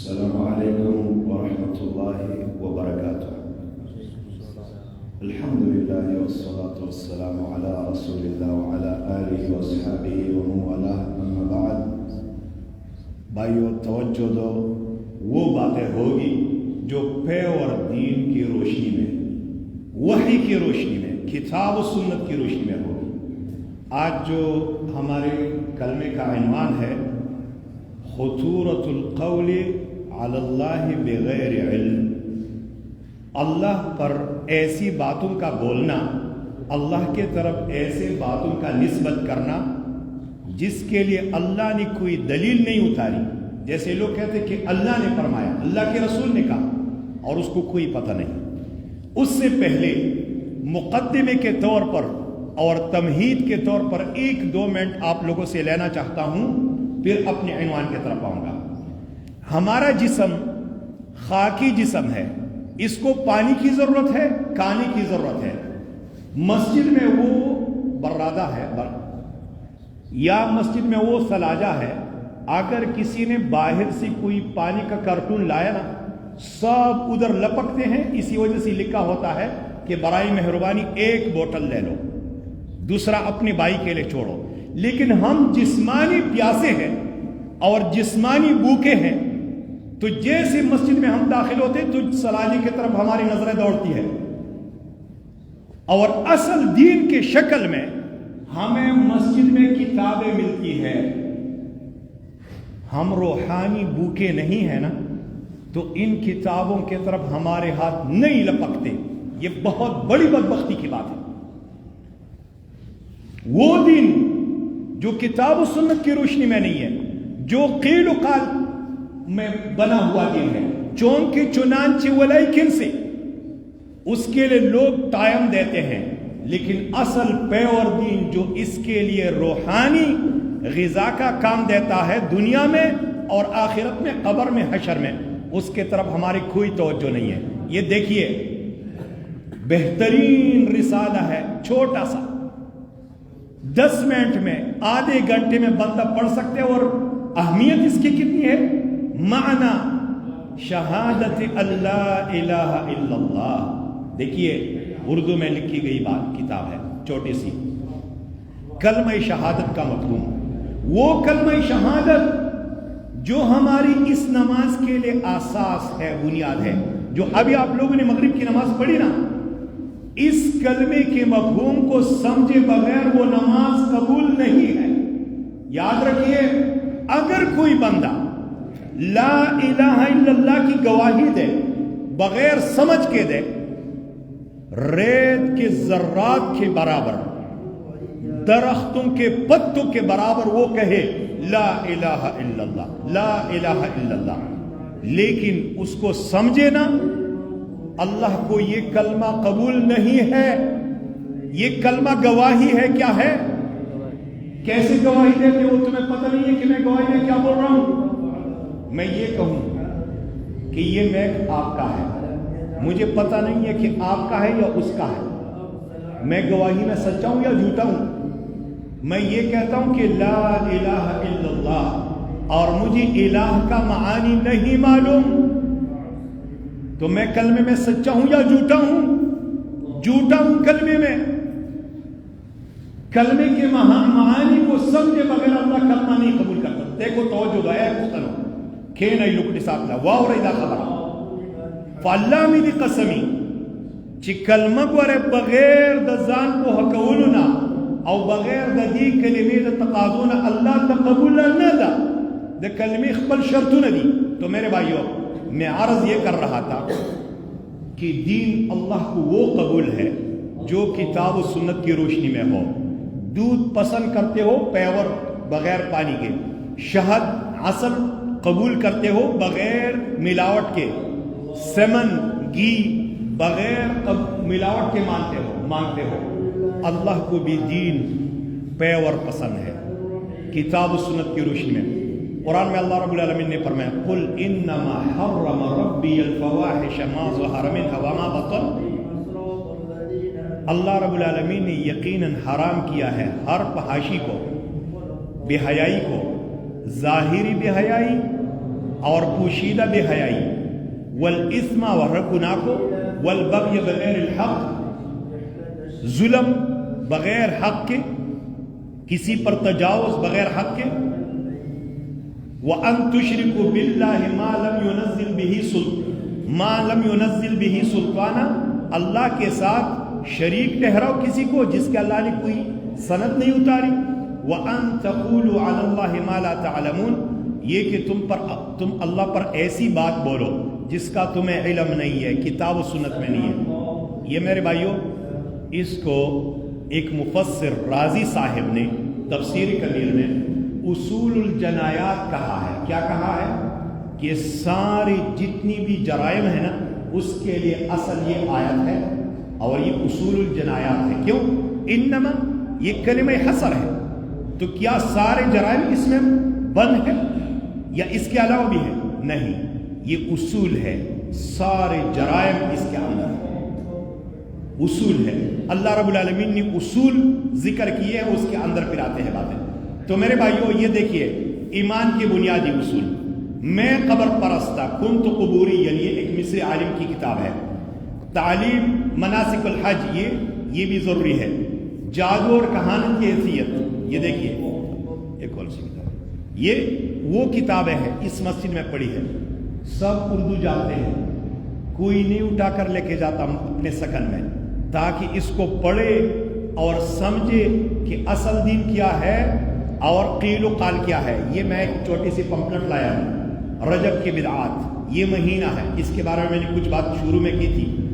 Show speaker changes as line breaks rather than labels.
السلام عليكم ورحمة الله وبركاته. الحمد لله والصلاة والسلام على رسول الله وعلى آله وأصحابه ومن والاه أما بعد. بھائیو توجہ دو، وہ باتیں ہوگی جو پے اور دین کی روشنی میں، وحی کی روشنی میں، کتاب و سنت کی روشنی میں ہوگی. آج جو ہمارے کلمے کا عنوان ہے خطورۃ القول علی اللہ بغیر علم، اللہ پر ایسی باتوں کا بولنا، اللہ کے طرف ایسے باتوں کا نسبت کرنا جس کے لیے اللہ نے کوئی دلیل نہیں اتاری. جیسے لوگ کہتے کہ اللہ نے فرمایا، اللہ کے رسول نے کہا، اور اس کو کوئی پتہ نہیں. اس سے پہلے مقدمے کے طور پر اور تمہید کے طور پر 1-2 منٹ آپ لوگوں سے لینا چاہتا ہوں، پھر اپنے عنوان کی طرف آؤں گا. ہمارا جسم خاکی جسم ہے، اس کو پانی کی ضرورت ہے، کھانے کی ضرورت ہے. مسجد میں وہ برادہ ہے یا مسجد میں وہ سلاجہ ہے، اگر کسی نے باہر سے کوئی پانی کا کارٹون لایا نا، سب ادھر لپکتے ہیں. اسی وجہ سے لکھا ہوتا ہے کہ برائے مہربانی 1 بوتل لے لو، دوسرا اپنے بھائی کے لیے چھوڑو. لیکن ہم جسمانی پیاسے ہیں اور جسمانی بھوکے ہیں، تو جیسے مسجد میں ہم داخل ہوتے تو سلاجے کی طرف ہماری نظریں دوڑتی ہے، اور اصل دین کے شکل میں ہمیں مسجد میں کتابیں ملتی ہے. ہم روحانی بھوکے نہیں ہیں نا، تو ان کتابوں کی طرف ہمارے ہاتھ نہیں لپکتے. یہ بہت بڑی بدبختی کی بات ہے. وہ دین جو کتاب و سنت کی روشنی میں نہیں ہے، جو قیل و قال میں بنا ہوا دین ہے، چونکہ چنانچہ ولیکن سے اس کے لیے لوگ ٹائم دیتے ہیں، لیکن اصل پے اور دین جو اس کے لیے روحانی غذا کا کام دیتا ہے دنیا میں اور آخرت میں، قبر میں، حشر میں، اس کے طرف ہماری کوئی توجہ نہیں ہے. یہ دیکھیے، بہترین رسالہ ہے، چھوٹا سا، 10 منٹ میں، آدھے گھنٹے میں بندہ پڑھ سکتے، اور اہمیت اس کی کتنی ہے؟ معنی شہادت اللہ الہ الا اللہ. دیکھیے، اردو میں لکھی گئی بات کتاب ہے، چھوٹی سی، کلمہ شہادت کا مفہوم. وہ کلمہ شہادت جو ہماری اس نماز کے لیے اساس ہے، بنیاد ہے، جو ابھی آپ لوگوں نے مغرب کی نماز پڑھی نا، اس کلمے کے مفہوم کو سمجھے بغیر وہ نماز قبول نہیں ہے. یاد رکھیے، اگر کوئی بندہ لا الہ الا اللہ کی گواہی دے بغیر سمجھ کے دے، ریت کے ذرات کے برابر، درختوں کے پتوں کے برابر وہ کہے لا الہ الا اللہ، لا الہ الا اللہ، لیکن اس کو سمجھے نا، اللہ کو یہ کلمہ قبول نہیں ہے. یہ کلمہ گواہی ہے. کیا ہے؟ کیسے گواہی دیتے ہو؟ تمہیں پتہ نہیں ہے کہ میں گواہی میں کیا بول رہا ہوں؟ میں یہ کہوں کہ یہ میک آپ کا ہے، مجھے پتہ نہیں ہے کہ آپ کا ہے یا اس کا ہے. میں گواہی میں سچا ہوں یا جھوٹا ہوں؟ میں یہ کہتا ہوں کہ لا الہ الا اللہ، اور مجھے الہ کا معانی نہیں معلوم، تو میں کلمے میں سچا ہوں یا جھوٹا ہوں؟ جھوٹا ہوں کلمے میں. کلمے کے معانی کو سمجھے بغیر اللہ کلمہ نہیں قبول کرتا. دیکھو توجہ دو، اے پختنو کھین ای لکڑی ساتھ لا واو ریدہ خبر فاللہ میدی قسمی چی کلمہ گوارے بغیر دا زان کو حکولنا او بغیر دا دی کلمے دا تقاضونا اللہ تا قبول نہ دا، دا کلمے خبل شرطو نہ دی. تو میرے بھائیو، میں عرض یہ کر رہا تھا کہ دین اللہ کو وہ قبول ہے جو کتاب و سنت کی روشنی میں ہو. دودھ پسند کرتے ہو پیور بغیر پانی کے، شہد عسل قبول کرتے ہو بغیر ملاوٹ کے، سمن گھی بغیر ملاوٹ کے مانگتے ہو. اللہ کو بھی دین پیور پسند ہے کتاب و سنت کی روشنی میں. قرآن میں اللہ رب العالمین نے فرمایا قل انما حرم ربی الفواحش ما ظہر منها وما بطن. اللہ رب العالمین نے یقیناً حرام کیا ہے ہر فحاشی کو، بے حیائی کو، ظاہری بے حیائی اور پوشیدہ بے حیائی، والاسم اور گناہ کو، والبغی بغیر الحق، ظلم بغیر حق کے، کسی پر تجاوز بغیر حق کے، وَأَن تُشْرِكُوا بِاللَّهِ مَا لَمْ يُنَزِّلْ بِهِ سُلْطَانًا، اللہ کے ساتھ شریک ٹھہراؤ کسی کو جس کے اللہ نے کوئی سند نہیں اتاری، وَأَن تَقُولُوا عَلَى اللَّهِ مَا لَا تَعْلَمُونَ، یہ کہ تم اللہ پر ایسی بات بولو جس کا تمہیں علم نہیں ہے، کتاب و سنت میں نہیں ہے۔ یہ میرے بھائیوں، اس کو ایک مفسر رازی صاحب نے تفسیر کبیر میں اصول الجنایات کہا ہے۔ کیا کہا ہے؟ کہ ساری جتنی بھی جرائم ہیں نا، اس کے لیے اصل یہ آیت ہے اور یہ اصول الجنایات ہے۔ کیوں؟ انما یہ کلمہ حصر ہے، تو کیا سارے جرائم اس میں بند ہے یا اس کے علاوہ بھی ہے؟ نہیں، یہ اصول ہے، سارے جرائم اس کے اندر ہے، اصول ہے۔ اللہ رب العالمین نے اصول ذکر کیے ہیں، اس کے اندر پھر آتے ہیں باتیں۔ تو میرے بھائیوں، یہ دیکھیے ایمان کے بنیادی اصول۔ میں قبر پرستہ کنت قبوری، یعنی ایک مصری عالم کی کتاب ہے۔ تعلیم مناسک الحج، یہ بھی ضروری ہے۔ جادو اور کہانت کی حیثیت، یہ دیکھیے ایک اور سی کتاب، یہ وہ کتابیں ہیں اس مسجد میں پڑھی ہے، سب اردو جانتے ہیں، کوئی نہیں اٹھا کر لے کے جاتا اپنے سکن میں، تاکہ اس کو پڑھے اور سمجھے کہ اصل دین کیا ہے اور قیل و قال کیا ہے۔ یہ میں ایک چھوٹی سی پمفلٹ لایا ہوں، رجب کی بدعات، یہ مہینہ ہے، اس کے بارے میں نے کچھ بات شروع میں کی تھی۔